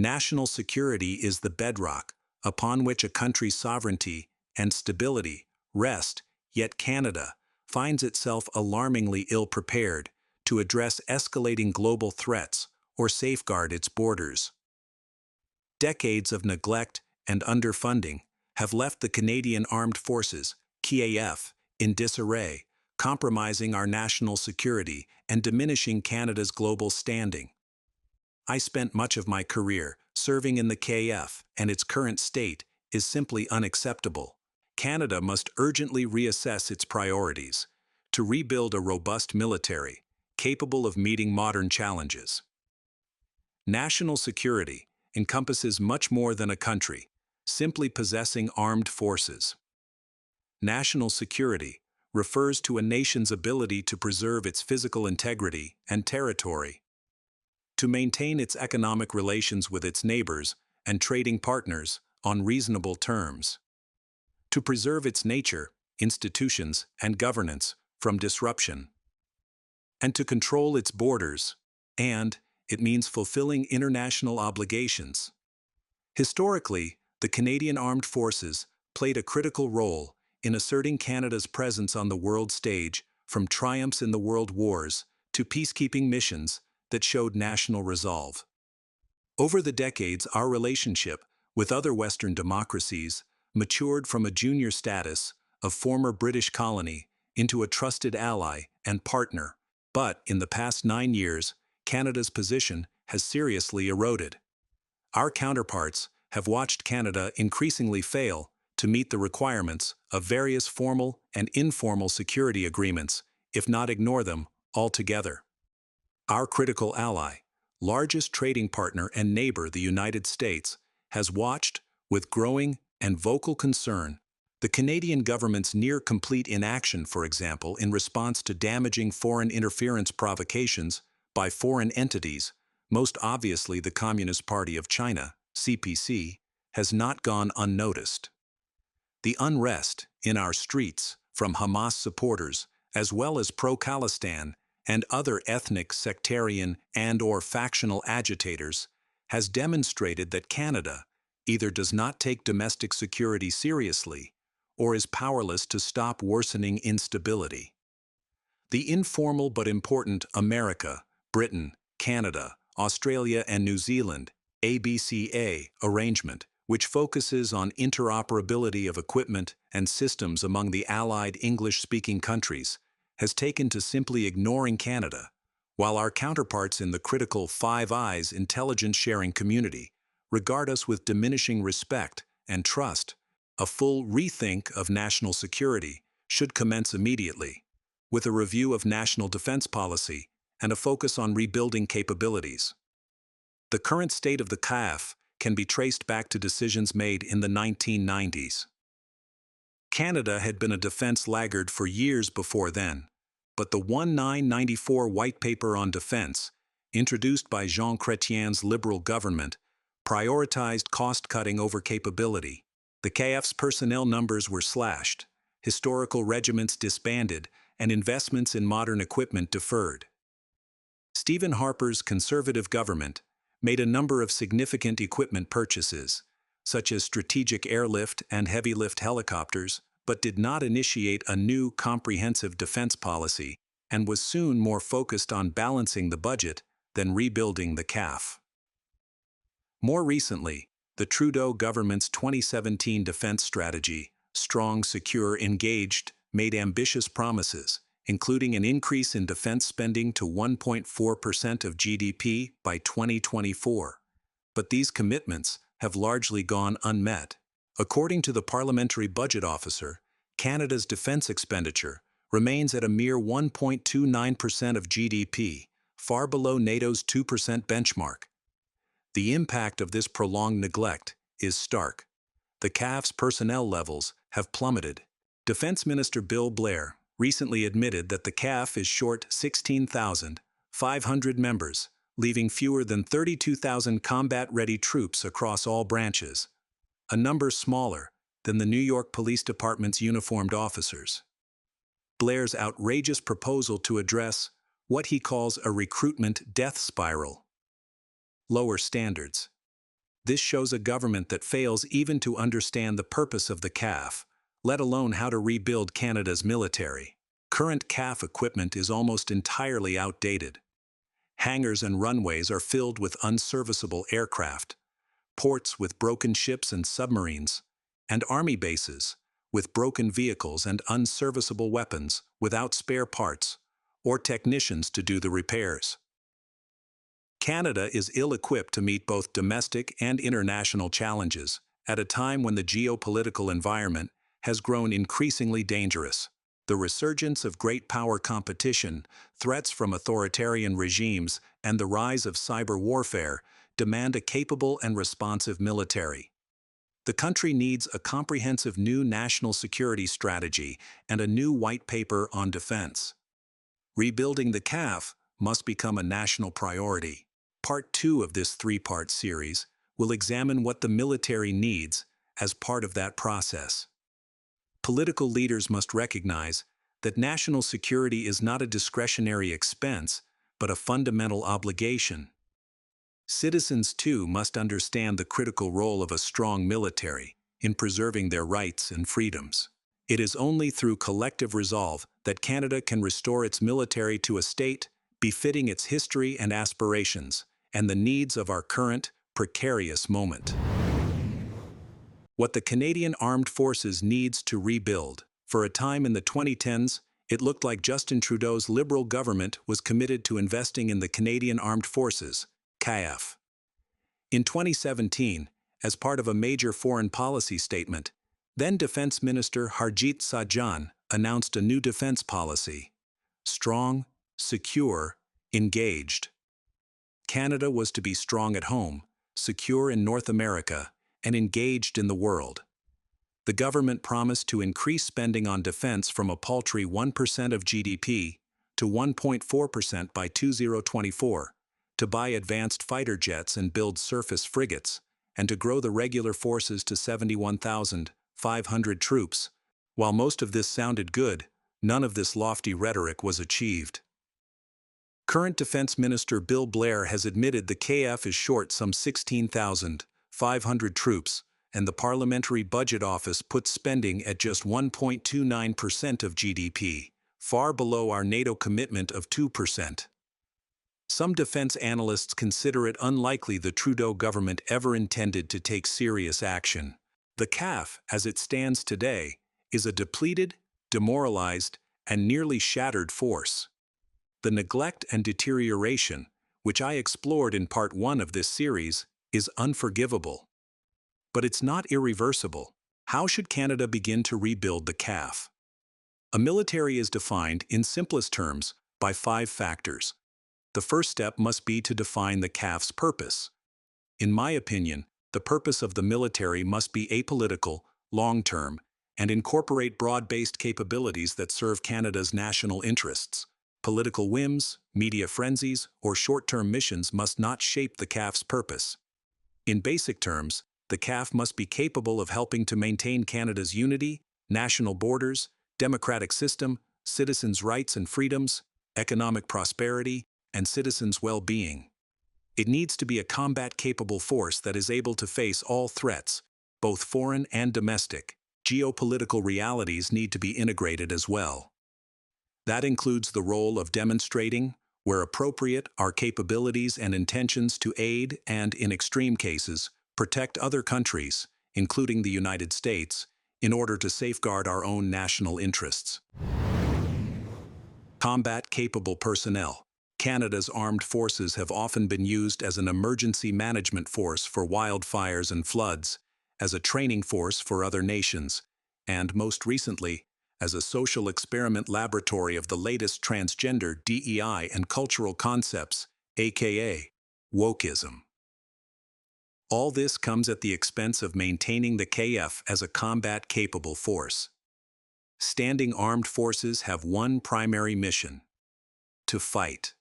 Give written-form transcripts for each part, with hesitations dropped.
National security is the bedrock upon which a country's sovereignty and stability rest, yet Canada finds itself alarmingly ill-prepared to address escalating global threats or safeguard its borders. Decades of neglect and underfunding have left the Canadian Armed Forces, CAF, in disarray, compromising our national security and diminishing Canada's global standing. I spent much of my career serving in the KF, and its current state is simply unacceptable. Canada must urgently reassess its priorities to rebuild a robust military capable of meeting modern challenges. National security encompasses much more than a country simply possessing armed forces. National security refers to a nation's ability to preserve its physical integrity and territory, to maintain its economic relations with its neighbors and trading partners on reasonable terms, to preserve its nature, institutions, and governance from disruption, and to control its borders, and it means fulfilling international obligations. Historically, the Canadian Armed Forces played a critical role in asserting Canada's presence on the world stage, from triumphs in the world wars to peacekeeping missions that showed national resolve. Over the decades, our relationship with other Western democracies matured from a junior status of former British colony into a trusted ally and partner. But in the past 9 years, Canada's position has seriously eroded. Our counterparts have watched Canada increasingly fail to meet the requirements of various formal and informal security agreements, if not ignore them altogether. Our critical ally, largest trading partner and neighbor, the United States, has watched, with growing and vocal concern, the Canadian government's near-complete inaction, for example, in response to damaging foreign interference provocations by foreign entities, most obviously the Communist Party of China, CPC, has not gone unnoticed. The unrest in our streets from Hamas supporters, as well as pro-Khalistan and other ethnic, sectarian, and/or factional agitators, has demonstrated that Canada either does not take domestic security seriously or is powerless to stop worsening instability. The informal but important America, Britain, Canada, Australia, and New Zealand ABCA arrangement, which focuses on interoperability of equipment and systems among the allied English-speaking countries, has taken to simply ignoring Canada, while our counterparts in the critical Five Eyes intelligence-sharing community regard us with diminishing respect and trust. A full rethink of national security should commence immediately, with a review of national defense policy and a focus on rebuilding capabilities. The current state of the CAF can be traced back to decisions made in the 1990s. Canada had been a defense laggard for years before then, but the 1994 White Paper on Defense, introduced by Jean Chrétien's Liberal government, prioritized cost-cutting over capability. The CAF's personnel numbers were slashed, historical regiments disbanded, and investments in modern equipment deferred. Stephen Harper's Conservative government made a number of significant equipment purchases, such as strategic airlift and heavy-lift helicopters, but did not initiate a new comprehensive defense policy and was soon more focused on balancing the budget than rebuilding the CAF. More recently, the Trudeau government's 2017 defense strategy, Strong, Secure, Engaged, made ambitious promises, including an increase in defense spending to 1.4% of GDP by 2024. But these commitments have largely gone unmet. According to the Parliamentary Budget Officer, Canada's defense expenditure remains at a mere 1.29% of GDP, far below NATO's 2% benchmark. The impact of this prolonged neglect is stark. The CAF's personnel levels have plummeted. Defense Minister Bill Blair recently admitted that the CAF is short 16,500 members, leaving fewer than 32,000 combat-ready troops across all branches, a number smaller than the New York Police Department's uniformed officers. Blair's outrageous proposal to address what he calls a recruitment death spiral. Lower standards, This shows a government that fails even to understand the purpose of the CAF, let alone how to rebuild Canada's military. Current CAF equipment is almost entirely outdated. Hangars and runways are filled with unserviceable aircraft, ports with broken ships and submarines, and army bases with broken vehicles and unserviceable weapons without spare parts or technicians to do the repairs. Canada is ill-equipped to meet both domestic and international challenges at a time when the geopolitical environment has grown increasingly dangerous. The resurgence of great power competition, threats from authoritarian regimes, and the rise of cyber warfare demand a capable and responsive military. The country needs a comprehensive new national security strategy and a new white paper on defense. Rebuilding the CAF must become a national priority. Part 2 of this three-part series will examine what the military needs as part of that process. Political leaders must recognize that national security is not a discretionary expense, but a fundamental obligation. Citizens, too, must understand the critical role of a strong military in preserving their rights and freedoms. It is only through collective resolve that Canada can restore its military to a state befitting its history and aspirations, and the needs of our current, precarious moment. What the Canadian Armed Forces needs to rebuild. For a time in the 2010s, it looked like Justin Trudeau's Liberal government was committed to investing in the Canadian Armed Forces, CAF. In 2017, as part of a major foreign policy statement, then Defense Minister Harjit Sajjan announced a new defense policy: strong, secure, engaged. Canada was to be strong at home, secure in North America, and engaged in the world. The government promised to increase spending on defense from a paltry 1% of GDP to 1.4% by 2024, to buy advanced fighter jets and build surface frigates, and to grow the regular forces to 71,500 troops. While most of this sounded good, none of this lofty rhetoric was achieved. Current Defense Minister Bill Blair has admitted the KF is short some 16,500 troops, and the Parliamentary Budget Office puts spending at just 1.29% of GDP, far below our NATO commitment of 2%. Some defense analysts consider it unlikely the Trudeau government ever intended to take serious action. The CAF, as it stands today, is a depleted, demoralized, and nearly shattered force. The neglect and deterioration, which I explored in Part 1 of this series, is unforgivable. But it's not irreversible. How should Canada begin to rebuild the CAF? A military is defined, in simplest terms, by 5 factors. The first step must be to define the CAF's purpose. In my opinion, the purpose of the military must be apolitical, long-term, and incorporate broad-based capabilities that serve Canada's national interests. Political whims, media frenzies, or short-term missions must not shape the CAF's purpose. In basic terms, the CAF must be capable of helping to maintain Canada's unity, national borders, democratic system, citizens' rights and freedoms, economic prosperity, and citizens' well-being. It needs to be a combat-capable force that is able to face all threats, both foreign and domestic. Geopolitical realities need to be integrated as well. That includes the role of demonstrating, where appropriate, our capabilities and intentions to aid and, in extreme cases, protect other countries, including the United States, in order to safeguard our own national interests. Combat-capable personnel. Canada's armed forces have often been used as an emergency management force for wildfires and floods, as a training force for other nations, and, most recently, as a social experiment laboratory of the latest transgender DEI and cultural concepts, aka wokeism. All this comes at the expense of maintaining the KF as a combat-capable force. Standing armed forces have one primary mission: to fight.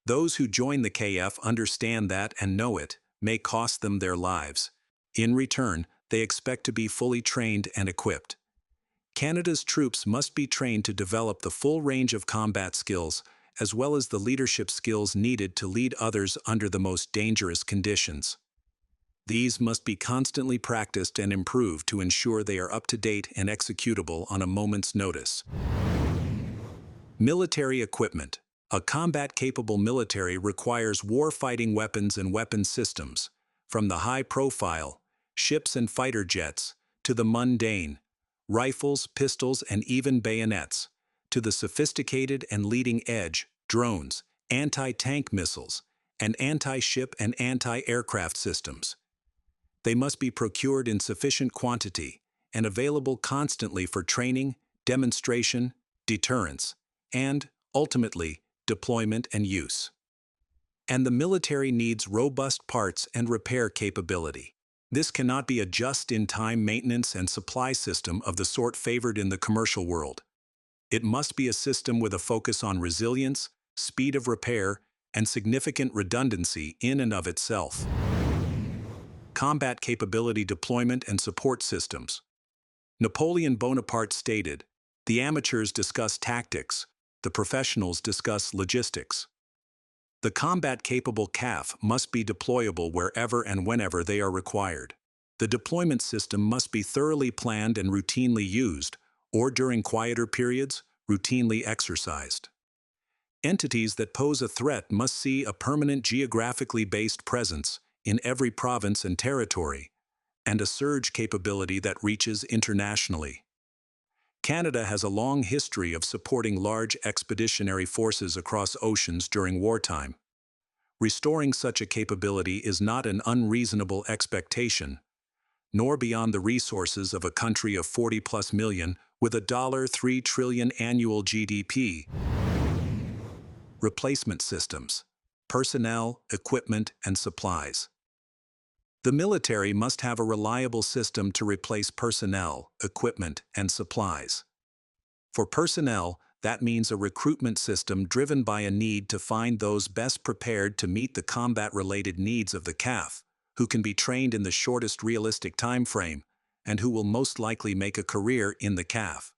Those who join the KF understand that and know it may cost them their lives. In return, they expect to be fully trained and equipped. Canada's troops must be trained to develop the full range of combat skills, as well as the leadership skills needed to lead others under the most dangerous conditions. These must be constantly practiced and improved to ensure they are up to date and executable on a moment's notice. Military equipment. A combat-capable military requires war-fighting weapons and weapon systems, from the high-profile ships and fighter jets to the mundane rifles, pistols, and even bayonets, to the sophisticated and leading-edge drones, anti-tank missiles, and anti-ship and anti-aircraft systems. They must be procured in sufficient quantity and available constantly for training, demonstration, deterrence, and, ultimately, deployment and use. And the military needs robust parts and repair capability. This cannot be a just-in-time maintenance and supply system of the sort favored in the commercial world. It must be a system with a focus on resilience, speed of repair, and significant redundancy in and of itself. Combat capability deployment and support systems. Napoleon Bonaparte stated, "The amateurs discuss tactics, the professionals discuss logistics." The combat-capable CAF must be deployable wherever and whenever they are required. The deployment system must be thoroughly planned and routinely used, or during quieter periods, routinely exercised. Entities that pose a threat must see a permanent geographically based presence in every province and territory, and a surge capability that reaches internationally. Canada has a long history of supporting large expeditionary forces across oceans during wartime. Restoring such a capability is not an unreasonable expectation, nor beyond the resources of a country of 40+ million with a $3 trillion annual GDP. Replacement systems, personnel, equipment, and supplies. The military must have a reliable system to replace personnel, equipment, and supplies. For personnel, that means a recruitment system driven by a need to find those best prepared to meet the combat-related needs of the CAF, who can be trained in the shortest realistic time frame, and who will most likely make a career in the CAF.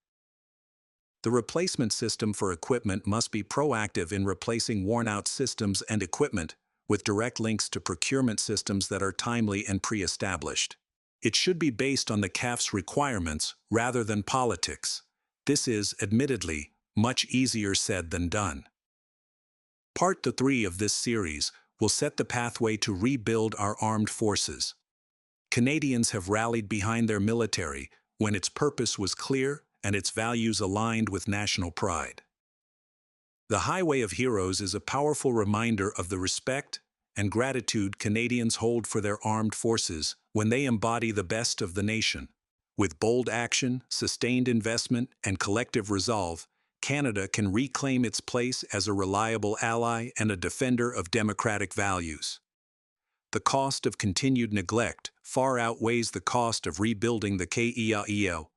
The replacement system for equipment must be proactive in replacing worn-out systems and equipment, with direct links to procurement systems that are timely and pre-established. It should be based on the CAF's requirements rather than politics. This is, admittedly, much easier said than done. Part 3 of this series will set the pathway to rebuild our armed forces. Canadians have rallied behind their military when its purpose was clear and its values aligned with national pride. The Highway of Heroes is a powerful reminder of the respect and gratitude Canadians hold for their armed forces when they embody the best of the nation. With bold action, sustained investment, and collective resolve, Canada can reclaim its place as a reliable ally and a defender of democratic values. The cost of continued neglect far outweighs the cost of rebuilding the KEAEO.